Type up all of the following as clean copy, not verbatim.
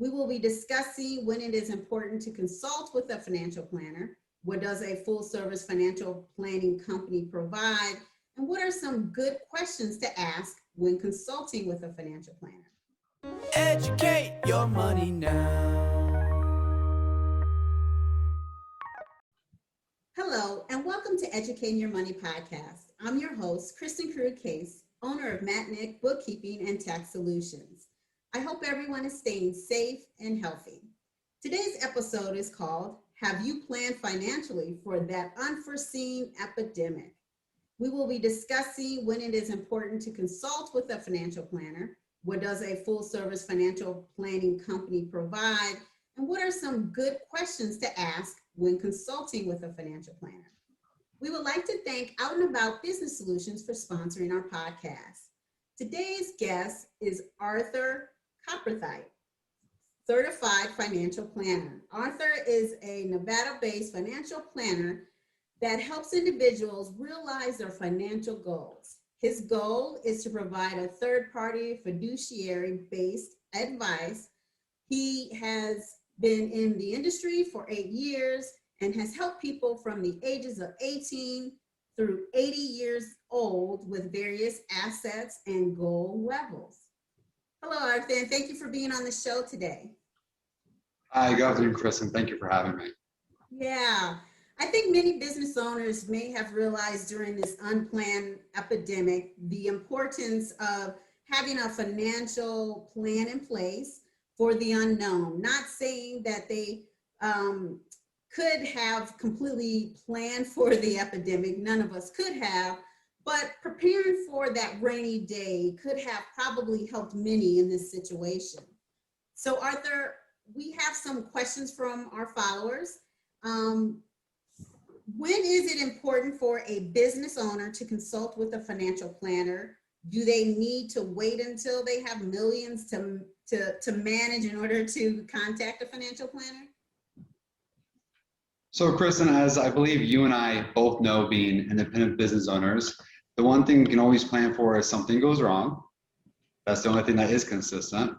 We will be discussing when it is important to consult with a financial planner, what does a full service financial planning company provide, and what are some good questions to ask when consulting with a financial planner. Educate your money now. Hello, and welcome to Educating Your Money podcast. I'm your host, Kristin Kirui-Case, owner of Matnick Bookkeeping and Tax Solutions. I hope everyone is staying safe and healthy. Today's episode is called, Have You Planned Financially for That Unforeseen Epidemic? We will be discussing when it is important to consult with a financial planner, what does a full service financial planning company provide, and what are some good questions to ask when consulting with a financial planner. We would like to thank Out and About Business Solutions for sponsoring our podcast. Today's guest is Arthur.h.copperthite, certified financial planner. Arthur is a Nevada-based financial planner that helps individuals realize their financial goals. His goal is to provide a third-party fiduciary-based advice. He has been in the industry for 8 years and has helped people from the ages of 18 through 80 years old with various assets and goal levels. Hello, Arthur, and thank you for being on the show today. Hi, good afternoon, Kristin. Thank you for having me. Yeah, I think many business owners may have realized during this unplanned epidemic the importance of having a financial plan in place for the unknown. Not saying that they could have completely planned for the epidemic, none of us could have, but preparing for that rainy day could have probably helped many in this situation. So Arthur, we have some questions from our followers. When is it important for a business owner to consult with a financial planner? Do they need to wait until they have millions to manage in order to contact a financial planner? So, Kristin, as I believe you and I both know, being independent business owners, the one thing you can always plan for is something goes wrong. That's the only thing that is consistent.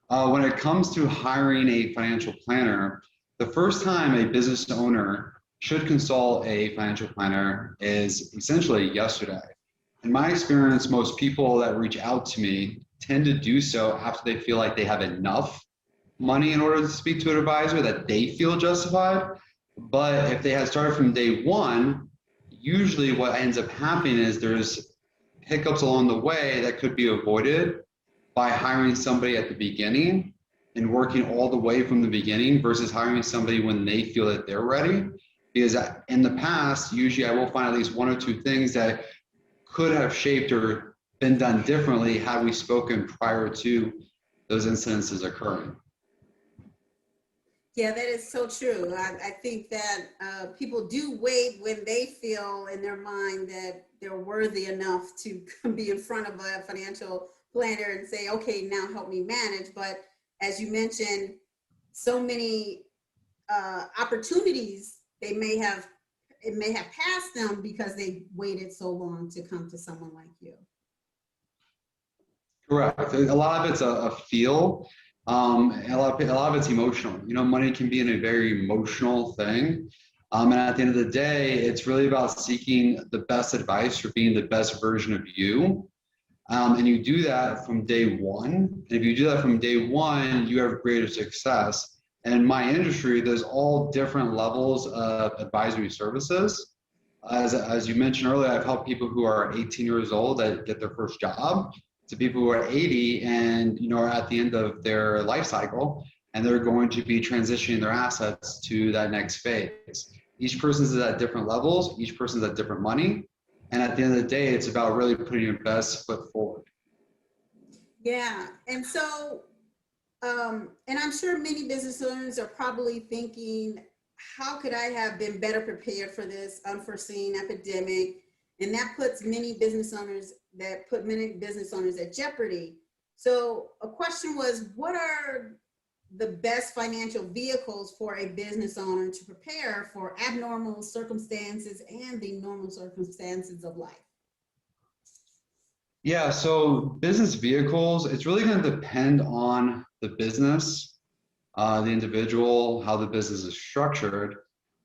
When it comes to hiring a financial planner, the first time a business owner should consult a financial planner is essentially yesterday. In my experience, most people that reach out to me tend to do so after they feel like they have enough money in order to speak to an advisor that they feel justified. But if they had started from day one, usually what ends up happening is there's hiccups along the way that could be avoided by hiring somebody at the beginning and working all the way from the beginning versus hiring somebody when they feel that they're ready. Because in the past, usually I will find at least one or two things that could have shaped or been done differently had we spoken prior to those incidences occurring. Yeah, that is so true. I think that people do wait when they feel in their mind that they're worthy enough to be in front of a financial planner and say, okay, now help me manage. But as you mentioned, so many opportunities it may have passed them because they waited so long to come to someone like you. Correct. A lot of it's a feel. A lot of it's emotional. You know, money can be a very emotional thing. And at the end of the day, it's really about seeking the best advice or being the best version of you. And you do that from day one. And if you do that from day one, you have greater success. And in my industry, there's all different levels of advisory services. As you mentioned earlier, I've helped people who are 18 years old that get their first job, to people who are 80 and are at the end of their life cycle, and they're going to be transitioning their assets to that next phase. Each person's at different levels, each person's at different money, and at the end of the day, it's about really putting your best foot forward. Yeah, and so, and I'm sure many business owners are probably thinking, how could I have been better prepared for this unforeseen epidemic? And that puts many business owners at jeopardy. So a question was, what are the best financial vehicles for a business owner to prepare for abnormal circumstances and the normal circumstances of life? Yeah, so business vehicles, it's really going to depend on the business the individual, how the business is structured.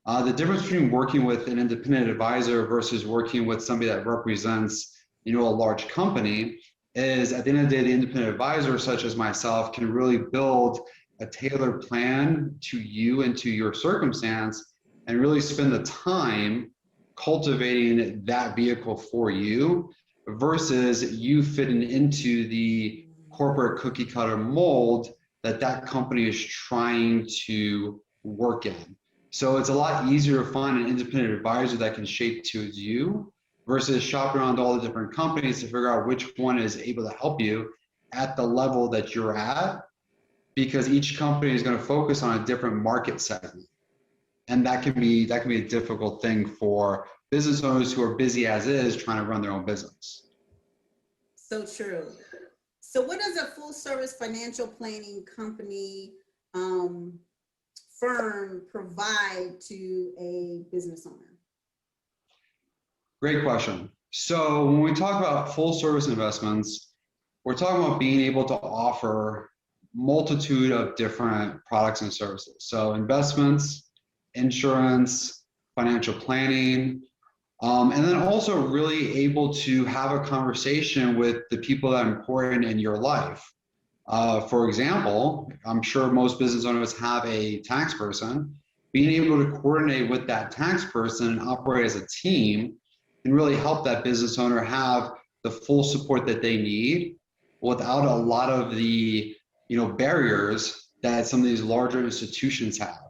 The difference between working with an independent advisor versus working with somebody that represents, a large company is, at the end of the day, the independent advisor, such as myself, can really build a tailored plan to you and to your circumstance and really spend the time cultivating that vehicle for you versus you fitting into the corporate cookie cutter mold that company is trying to work in. So it's a lot easier to find an independent advisor that can shape to you versus shopping around all the different companies to figure out which one is able to help you at the level that you're at, because each company is going to focus on a different market segment. And that can be a difficult thing for business owners who are busy as is trying to run their own business. So true. So what does a full service financial planning company firm provide to a business owner? Great question. So when we talk about full service investments, we're talking about being able to offer multitude of different products and services. So investments, insurance, financial planning, and then also really able to have a conversation with the people that are important in your life. For example, I'm sure most business owners have a tax person. Being able to coordinate with that tax person and operate as a team can really help that business owner have the full support that they need without a lot of the barriers that some of these larger institutions have.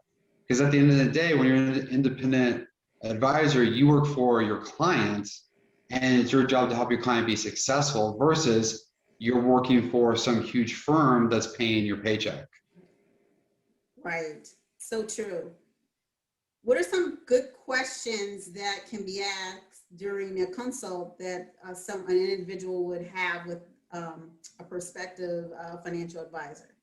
Because at the end of the day, when you're an independent advisor, you work for your clients and it's your job to help your client be successful versus you're working for some huge firm that's paying your paycheck. Right. So true. What are some good questions that can be asked during a consult that an individual would have with a prospective financial advisor?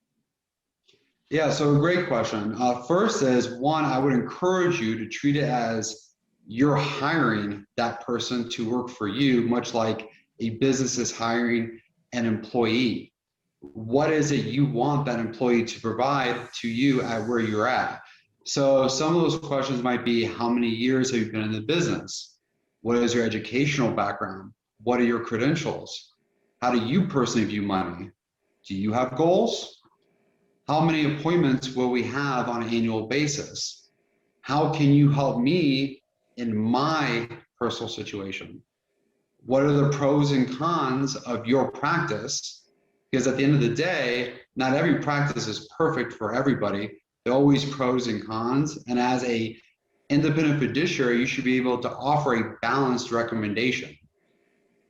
Yeah, so a great question. First is, one, I would encourage you to treat it as you're hiring that person to work for you, much like a business is hiring an employee. What is it you want that employee to provide to you at where you're at? So some of those questions might be, how many years have you been in the business? What is your educational background? What are your credentials? How do you personally view money? Do you have goals? How many appointments will we have on an annual basis? How can you help me in my personal situation? What are the pros and cons of your practice? Because at the end of the day, not every practice is perfect for everybody. There are always pros and cons. And as an independent fiduciary, you should be able to offer a balanced recommendation.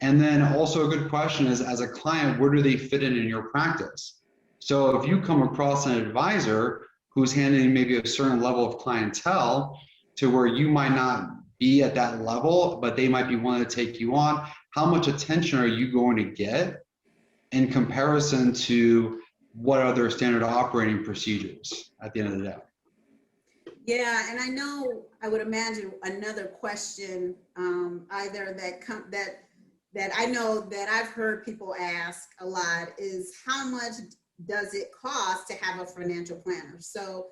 And then also a good question is, as a client, where do they fit in your practice? So if you come across an advisor who's handling maybe a certain level of clientele to where you might not be at that level, but they might be willing to take you on, how much attention are you going to get in comparison to what are their standard operating procedures at the end of the day? Yeah, and I would imagine another question either that I know that I've heard people ask a lot is, how much does it cost to have a financial planner? So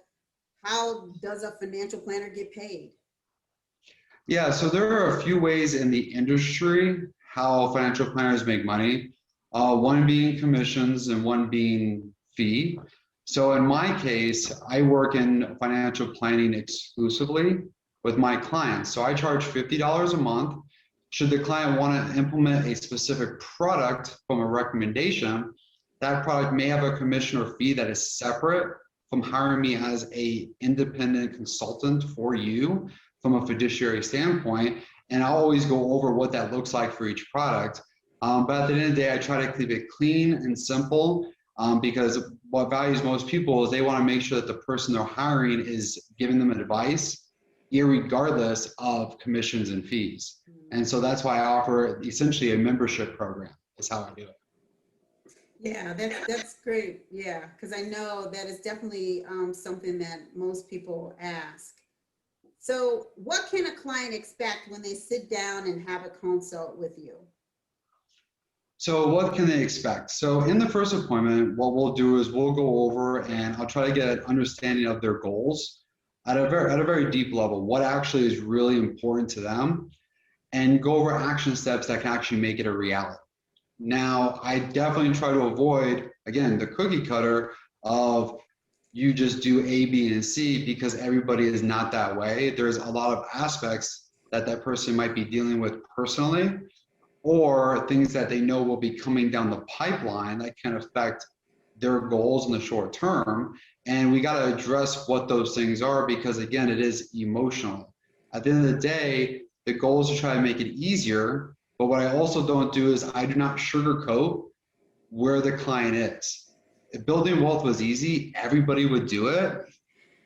how does a financial planner get paid? Yeah, so there are a few ways in the industry how financial planners make money. One being commissions and one being fee. So in my case, I work in financial planning exclusively with my clients. So I charge $50 a month. Should the client want to implement a specific product from a recommendation, that product may have a commission or fee that is separate from hiring me as an independent consultant for you from a fiduciary standpoint. And I'll always go over what that looks like for each product. But at the end of the day, I try to keep it clean and simple because what values most people is they want to make sure that the person they're hiring is giving them advice, irregardless of commissions and fees. And so that's why I offer essentially a membership program is how I do it. Yeah, that's great. Yeah, because I know that is definitely something that most people ask. So what can a client expect when they sit down and have a consult with you? So what can they expect? So in the first appointment, what we'll do is we'll go over and I'll try to get an understanding of their goals at a very deep level, what actually is really important to them, and go over action steps that can actually make it a reality. Now, I definitely try to avoid, again, the cookie cutter of you just do A, B, and C, because everybody is not that way. There's a lot of aspects that that person might be dealing with personally, or things that they know will be coming down the pipeline that can affect their goals in the short term. And we got to address what those things are, because again, it is emotional. At the end of the day, the goal is to try to make it easier. But what I also don't do is I do not sugarcoat where the client is. If building wealth was easy, everybody would do it.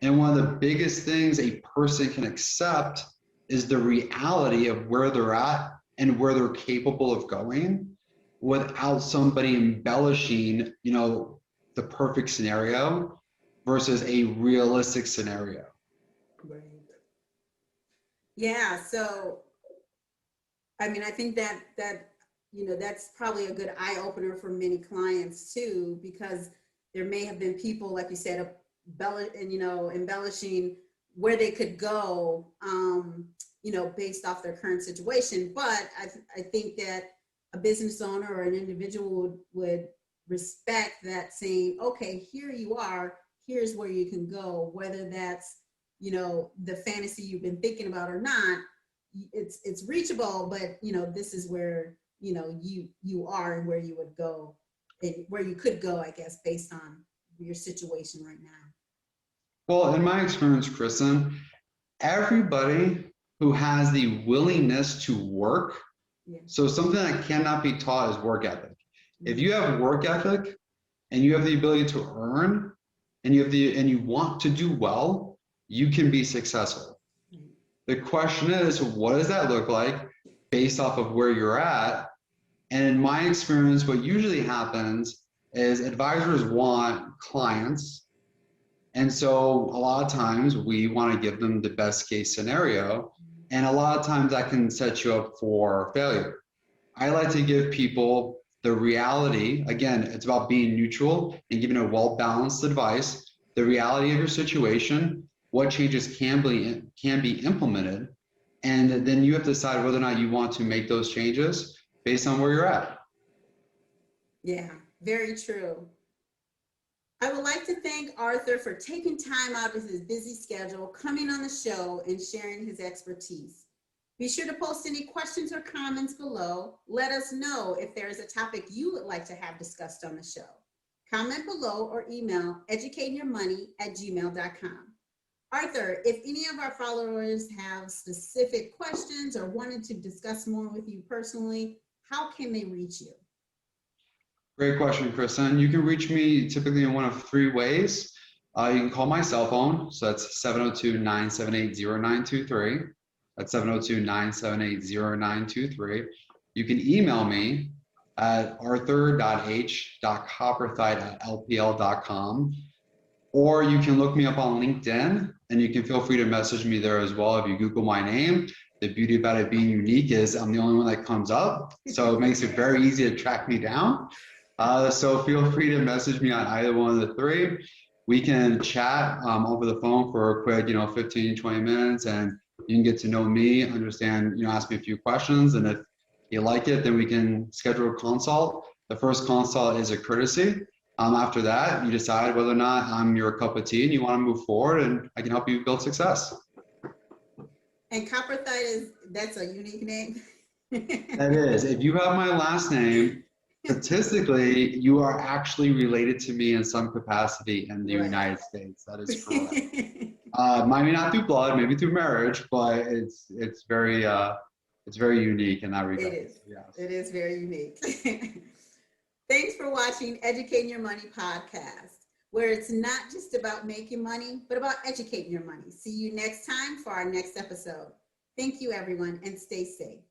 And one of the biggest things a person can accept is the reality of where they're at and where they're capable of going, without somebody embellishing, the perfect scenario versus a realistic scenario. Right. Yeah. So, I mean, I think that that's probably a good eye opener for many clients too, because there may have been people, like you said, embellishing where they could go, based off their current situation. But I think that a business owner or an individual would respect that, saying, okay, here you are, here's where you can go, whether that's, the fantasy you've been thinking about or not, it's reachable, but, this is where, you are and where you would go, and where you could go, I guess, based on your situation right now. Well, in my experience, Kristin, everybody who has the willingness to work, so something that cannot be taught is work ethic. If you have work ethic and you have the ability to earn and you want to do well, you can be successful. The question is, what does that look like based off of where you're at? And in my experience, what usually happens is advisors want clients. And so a lot of times we want to give them the best case scenario. And a lot of times that can set you up for failure. I like to give people the reality. Again, it's about being neutral and giving a well-balanced advice, the reality of your situation, what changes can be implemented, and then you have to decide whether or not you want to make those changes based on where you're at. Yeah, very true. I would like to thank Arthur for taking time out of his busy schedule, coming on the show and sharing his expertise. Be sure to post any questions or comments below. Let us know if there is a topic you would like to have discussed on the show. Comment below or email educatingyourmoney@gmail.com. Arthur, if any of our followers have specific questions or wanted to discuss more with you personally, how can they reach you? Great question, Kristin. You can reach me typically in one of three ways. You can call my cell phone, so that's 702-978-0923. That's 702-978-0923. You can email me at Arthur.h.copperthite@lpl.com, or you can look me up on LinkedIn, and you can feel free to message me there as well. If you Google my name, the beauty about it being unique is I'm the only one that comes up, so it makes it very easy to track me down. So feel free to message me on either one of the three. We can chat over the phone for a quick, 15, 20 minutes, and you can get to know me, understand, ask me a few questions. And if you like it, then we can schedule a consult. The first consult is a courtesy. After that, you decide whether or not I'm your cup of tea and you want to move forward, and I can help you build success. And Copperthite that's a unique name. That is. If you have my last name, statistically, you are actually related to me in some capacity in the United States. That is correct. Maybe not through blood, maybe through marriage, but it's very unique in that regard. It is. Yes. It is very unique. Thanks for watching Educating Your Money podcast, where it's not just about making money, but about educating your money. See you next time for our next episode. Thank you, everyone, and stay safe.